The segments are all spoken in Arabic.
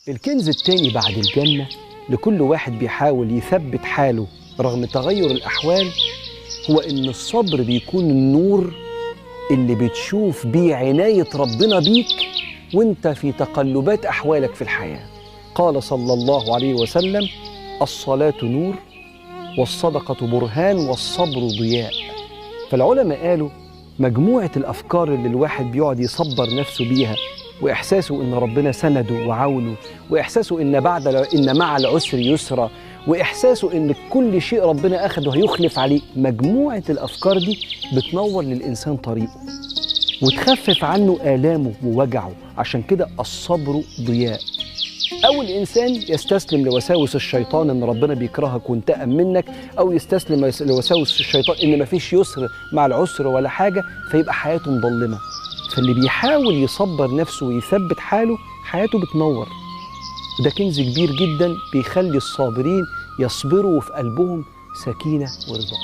الكنز التاني بعد الجنة لكل واحد بيحاول يثبت حاله رغم تغير الأحوال هو إن الصبر بيكون النور اللي بتشوف بيه عناية ربنا بيك وانت في تقلبات أحوالك في الحياة. قال صلى الله عليه وسلم: الصلاة نور والصدقة برهان والصبر ضياء. فالعلماء قالوا مجموعة الأفكار اللي الواحد بيقعد يصبر نفسه بيها وإحساسه إن ربنا سنده وعونه، وإحساسه إن مع العسر يسرا، وإحساسه إن كل شيء ربنا أخده هيخلف عليه، مجموعة الأفكار دي بتنور للإنسان طريقه وتخفف عنه آلامه ووجعه. عشان كده الصبر ضياء. أو الإنسان يستسلم لوساوس الشيطان إن ربنا بيكرهك وانتقم منك، أو يستسلم لوساوس الشيطان إن مفيش يسر مع العسر ولا حاجة، فيبقى حياته مظلمة. فاللي بيحاول يصبر نفسه ويثبت حاله حياته بتنور، وده كنز كبير جدا بيخلي الصابرين يصبروا وفي قلبهم سكينة ورضا.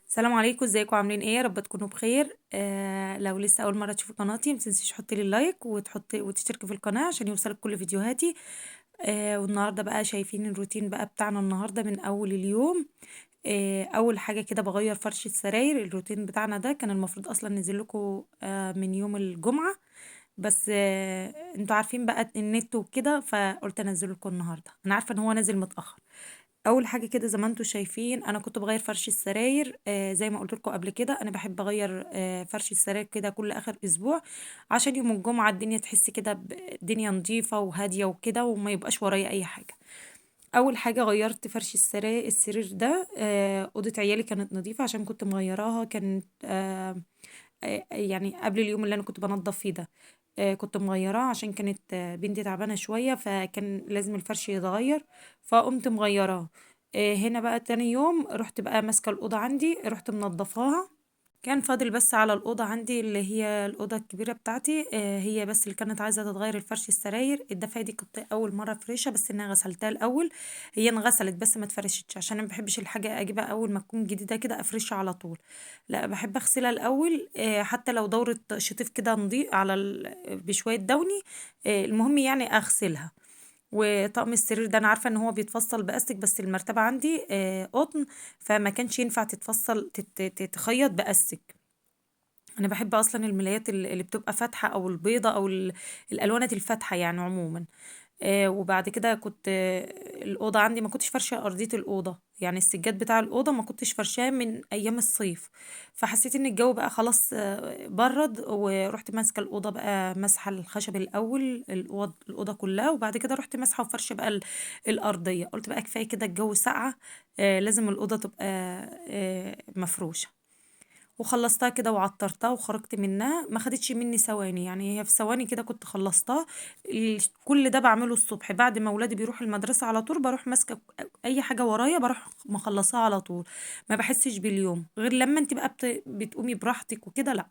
السلام عليكم، ازيكم؟ عاملين ايه؟ يا رب تكونوا بخير. لو لسه اول مره تشوفوا قناتي ما تنسيش تحطي لي اللايك وتشتركي في القناه عشان يوصلك كل فيديوهاتي. والنهارده بقى شايفين الروتين بقى بتاعنا النهارده من اول اليوم. اول حاجه كده بغير فرش السراير. الروتين بتاعنا ده كان المفروض اصلا نزل لكم من يوم الجمعه، بس انتوا عارفين بقى النت وكده، فقلت انزله لكم النهارده. انا عارفه ان هو نازل متاخر. اول حاجه كده زي ما انتم شايفين انا كنت بغير فرش السراير. زي ما قلت لكم قبل كده انا بحب اغير فرش السراير كده كل اخر اسبوع، عشان يوم الجمعه الدنيا تحس كده الدنيا نظيفه وهاديه وكده وما يبقاش ورايا اي حاجه. اول حاجه غيرت فرش السرير ده. اوضه عيالي كانت نظيفه عشان كنت مغيراها. كانت يعني قبل اليوم اللي انا كنت بنضف فيه ده كنت مغيراه عشان كانت بنتي تعبانة شوية، فكان لازم الفرش يتغير، فقمت مغيراه. هنا بقى تاني يوم رحت بقى ماسكة الأوضة عندي، رحت منضفاها. كان فاضل بس على الأوضة عندي اللي هي الأوضة الكبيرة بتاعتي، هي بس اللي كانت عايزة تتغير الفرش السراير. الدفاية دي كنت أول مرة أفرشها، بس إنها غسلتها الأول. هي انغسلت بس ما اتفرشتش عشان أنا مبحبش الحاجة أجيبها أول ما تكون جديدة كده أفرشها على طول. لا، بحب أغسلها الأول، حتى لو دورة شطيف كده نضيف على بشوية دوني. المهم يعني أغسلها. وطقم السرير ده انا عارفه ان هو بيتفصل باستك، بس المرتبه عندي قطن، فما كانش ينفع تتخيط باستك. انا بحب اصلا الملايات اللي بتبقى فاتحه او البيضه او الالوانات الفاتحه يعني عموما. وبعد كده كنت الاوضه عندي ما كنتش فرشه ارضيه الاوضه، يعني السجاد بتاع الاوضه ما كنتش فرشاه من ايام الصيف. فحسيت ان الجو بقى خلاص برد، ورحت ماسكه الاوضه بقى مسحه الخشب الاول الاوضه كلها، وبعد كده رحت ماسحه وفرشه بقى الارضيه. قلت بقى كفايه كده الجو ساقعه، لازم الاوضه تبقى مفروشه. وخلصتها كده وعطرتها وخرجت منها، ما خدتش مني ثواني، يعني هي في ثواني كده كنت خلصتها. كل ده بعمله الصبح بعد ما ولادي بيروحوا المدرسة، على طول بروح ماسكة اي حاجة ورايا بروح مخلصاها على طول. ما بحسش باليوم غير لما انت بقى بتقومي براحتك وكده، لا،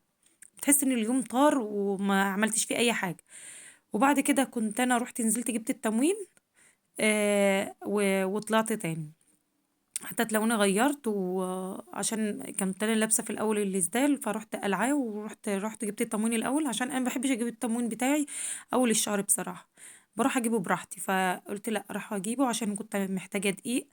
بتحس ان اليوم طار وما عملتش فيه اي حاجة. وبعد كده كنت انا رحت نزلت جبت التموين، وطلعت تاني. حتى تلاقوني غيرت، وعشان كنت انا لابسه في الاول الاسدال فرحت قلعاه، رحت جبت التموين الاول عشان انا ما بحبش اجيب التموين بتاعي اول الشهر بصراحه. بروح اجيبه براحتي، فقلت لا راح اجيبه عشان كنت محتاجه دقيق.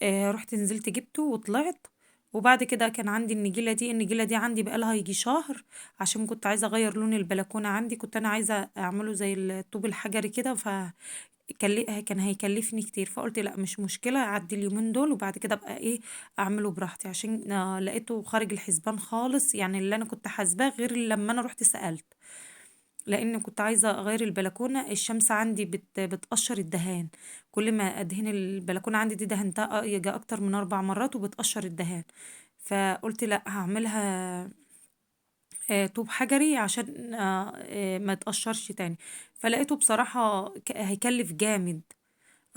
رحت نزلت جبته وطلعت. وبعد كده كان عندي النجيله دي عندي بقالها يجي شهر، عشان كنت عايزه اغير لون البلكونه عندي، كنت انا عايزه اعمله زي الطوب الحجري كده، كان هيكلفني كتير. فقلت لا مش مشكلة، اعدي اليومين دول وبعد كده ابقى ايه اعمله براحتي، عشان لقيته خارج الحسبان خالص، يعني اللي انا كنت حاسباه غير لما انا رحت سألت. لان كنت عايزة اغير البلكونة، الشمس عندي بتقشر الدهان. كل ما ادهن البلكونة عندي دي دهنتها يجي اكتر من 4 مرات وبتقشر الدهان. فقلت لا هعملها طوب حجري عشان ما تقشرش تاني. فلقيته بصراحة هيكلف جامد،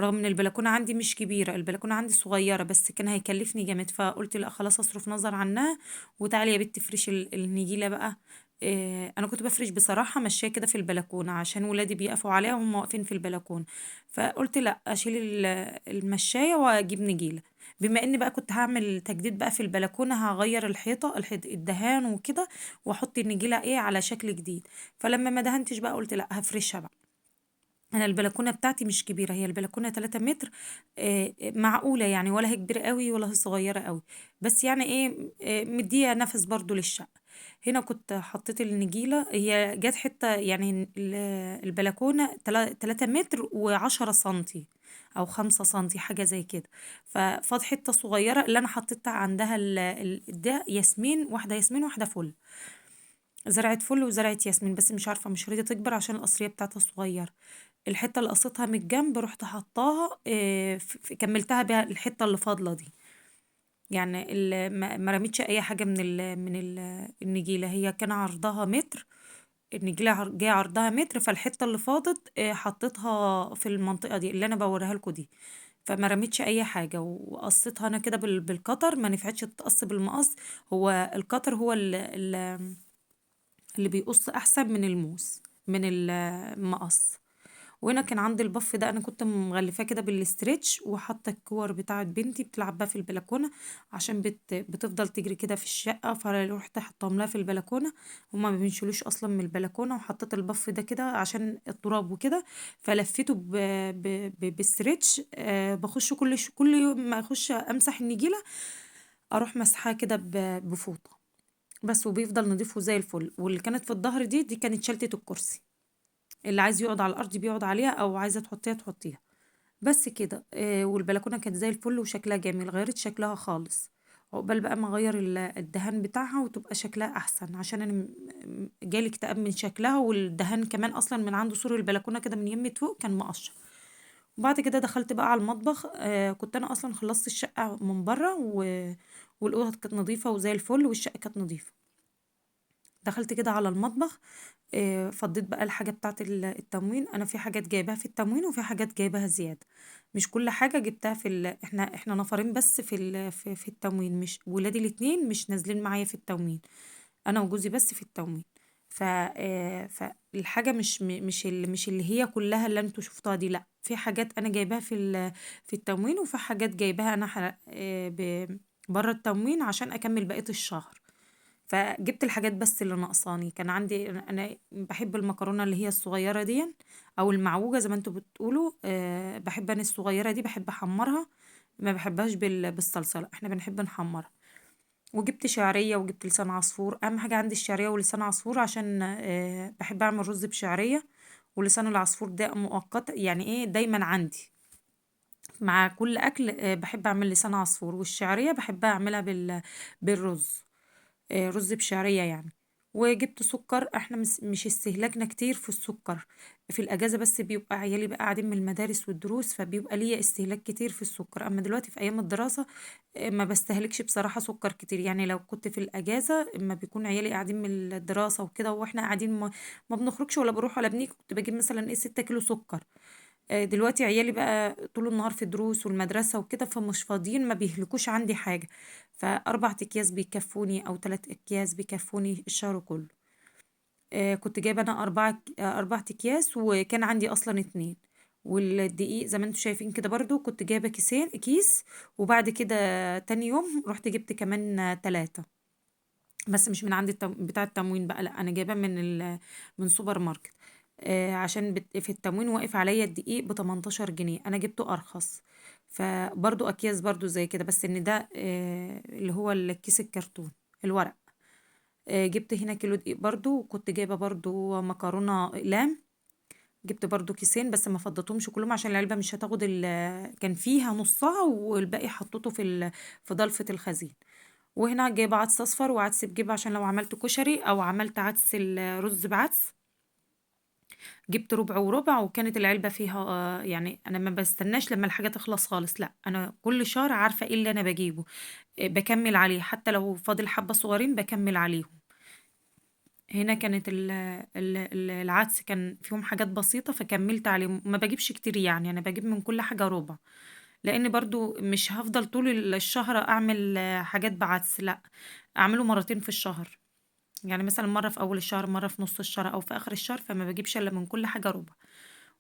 رغم ان البلكونه عندي مش كبيره، البلكونه عندي صغيره، بس كان هيكلفني جامد. فقلت لا خلاص اصرف نظر عنها، وتعالي يا بنتي افرشي النجيله بقى. انا كنت بفرش بصراحه ماشيه كده في البلكونه عشان ولادي بيقفوا عليها وهم واقفين في البلكونه. فقلت لا اشيل المشايه واجيب نجيله. بما اني بقى كنت هعمل تجديد بقى في البلكونه، هغير الدهان وكده، واحط النجيله ايه على شكل جديد. فلما ما دهنتش بقى قلت لا هفرشها بقى. انا البلكونه بتاعتي مش كبيره، هي البلكونه 3 متر، معقوله يعني، ولا هي كبيره قوي ولا هي صغيره قوي، بس يعني ايه، مديه نفس برضو للشقه. هنا كنت حطيت النجيله، هي جت حته يعني البلكونه 3 متر و10 سنتي او 5 سنتي حاجه زي كده. ففاض حته صغيره اللي انا حطيتها عندها ده ياسمين، واحده ياسمين واحده فل، زرعت فل وزرعت ياسمين، بس مش عارفه مش راضيه تكبر عشان القصريه بتاعتها صغيره. الحته اللي قصيتها من الجنب رحت حطاها، كملتها بيها الحته اللي فاضله دي. يعني ما رميتش اي حاجه من النجيله، هي كان عرضها متر، النجيله جاي عرضها متر، فالحته اللي فاضت حطيتها في المنطقه دي اللي انا بوريها لكم دي. فما رميتش اي حاجه، وقصيتها انا كده بالقطر، ما نفعتش تتقص بالمقص. هو القطر هو اللي بيقص احسن من الموس، من المقص. وهنا كان عندي البف ده، انا كنت مغلفاه كده بالاسترتش، وحاطه الكور بتاعه بنتي بتلعب بيها في البلكونه، عشان بتفضل تجري كده في الشقه، فرحت حطاهم لها في البلكونه. هما ما بينشلوش اصلا من البلكونه، وحطيت البف ده كده عشان التراب وكده، فلفيته باسترتش. بخش كل يوم ما اخش امسح النجيله، اروح مسحاه كده بفوطه بس، وبيفضل نضيف وزي الفل. واللي كانت في الظهر دي كانت شلتة الكرسي، اللي عايز يقعد على الارض بيقعد عليها، او عايزه تحطيها تحطيها. بس كده، والبلكونه كانت زي الفل وشكلها جميل، غيرت شكلها خالص. عقبال بقى ما اغير الدهان بتاعها وتبقى شكلها احسن، عشان انا جالي اكتئاب من شكلها، والدهان كمان اصلا من عنده سور البلكونه كده من يمة فوق كان مقشر. وبعد كده دخلت بقى على المطبخ، كنت انا اصلا خلصت الشقه من بره والاوضه كانت نظيفه وزي الفل، والشقه كانت نظيفه. دخلت كده على المطبخ، فضيت بقى الحاجة بتاعة التموين. أنا في حاجات جايباها في التموين وفي حاجات جايباها زيادة، مش كل حاجة جبتها احنا نفرين بس في التموين، مش ولادي الاتنين مش نازلين معايا في التموين، أنا وجوزي بس في التموين. فالحاجة مش اللي هي كلها اللي انتوا شفتوها دي، لا، في حاجات أنا جايباها في التموين، وفي حاجات جايباها أنا بره التموين عشان أكمل بقية الشهر. فجبت الحاجات بس اللي ناقصاني. كان عندي، انا بحب المكرونه اللي هي الصغيره دي، او المعوجه زي ما انتوا بتقولوا، بحب انا الصغيره دي، بحب احمرها، ما بحبهاش بالصلصه، لا احنا بنحب نحمرها. وجبت شعريه وجبت لسان عصفور، اهم حاجه عندي الشعريه ولسان عصفور، عشان بحب اعمل رز بشعريه. ولسان العصفور ده مؤقت يعني ايه، دايما عندي مع كل اكل، بحب اعمل لسان عصفور. والشعريه بحب اعملها بالرز، رز بشعرية يعني. وجبت سكر، احنا مش استهلاكنا كتير في السكر في الاجازة، بس بيبقى عيالي بقى قاعدين من المدارس والدروس، فبيبقى ليا استهلاك كتير في السكر. اما دلوقتي في ايام الدراسة ما بستهلكش بصراحة سكر كتير. يعني لو كنت في الاجازة اما بيكون عيالي قاعدين من الدراسة وكده، واحنا قاعدين ما بنخرجش ولا بروح ولا بنيجي، كنت بجيب مثلا ايه 6 كيلو سكر. دلوقتي عيالي بقى طول النهار في الدروس والمدرسة وكده، فمش فاضيين، ما بيهلكوش عندي حاجة. فأربع أكياس بيكفوني أو 3 أكياس بيكفوني الشهر كله. كنت جايبة أنا 4 أكياس، وكان عندي أصلا 2. والدقيق زي ما انتوا شايفين كده برضو كنت جايبة كيس. وبعد كده تاني يوم رحت جبت كمان 3، بس مش من عند بتاع التموين بقى، لا انا جايباه من سوبر ماركت. عشان في التموين واقف عليا الدقيق ب 18 جنيه، انا جبته ارخص. فبرضو اكياس برضو زي كده، بس ان ده اللي هو الكيس الكرتون الورق. جبت هنا كيلو دقيق برضو، وكنت جايبه برضو مكرونه اقلام. جبت برضو كيسين، بس ما فضيتهمش كلهم عشان العلبه مش هتاخد كان فيها نصها، والباقي حطيته في ضلفه الخزين. وهنا جايبة عدس اصفر وعدس بجيب عشان لو عملت كشري او عملت عدس الرز بعدس. جبت ربع وربع، وكانت العلبة فيها يعني انا ما بستناش لما الحاجة تخلص خالص، لا انا كل شهر عارفة ايه اللي انا بجيبه، بكمل عليه حتى لو فاضل حبة صغيرين بكمل عليهم. هنا كانت العدس كان فيهم حاجات بسيطة فكملت عليهم، ما بجيبش كتير يعني، انا بجيب من كل حاجة ربع، لان برضو مش هفضل طول الشهر اعمل حاجات بعدس، لا، اعمله مرتين في الشهر. يعني مثلا مرة في أول الشهر، مرة في نص الشهر، أو في آخر الشهر، فما بجيبش إلا من كل حاجة ربع.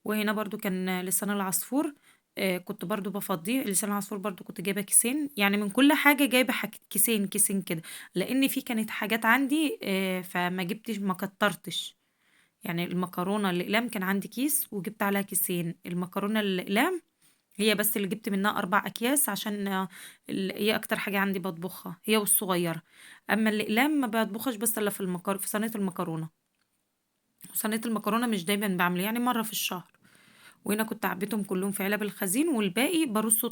وهنا برضو كان لسان العصفور، كنت برضه بافضّيه، لسان العصفور برضه كنت جايبة كيسين، يعني من كل حاجة جايبة كيسين، كيسين كده، لإن في كانت حاجات عندي فما جبتش ما كتّرتش، يعني المكرونة الأقلام كان عندي كيس وجبت عليها كيسين، المكرونة الأقلام هي بس اللي جبت منها 4 أكياس عشان هي أكتر حاجة عندي باطبخها، هي والصغيّرة، أمّا الأقلام ما باطبخهاش بس إلا في صينية المكرونة، وصينية المكرونة مش دايمًا باعمل يعني مرّة في الشهر، وهنا كنت عبيتهم كلّهم في علب الخزين والباقي بارصه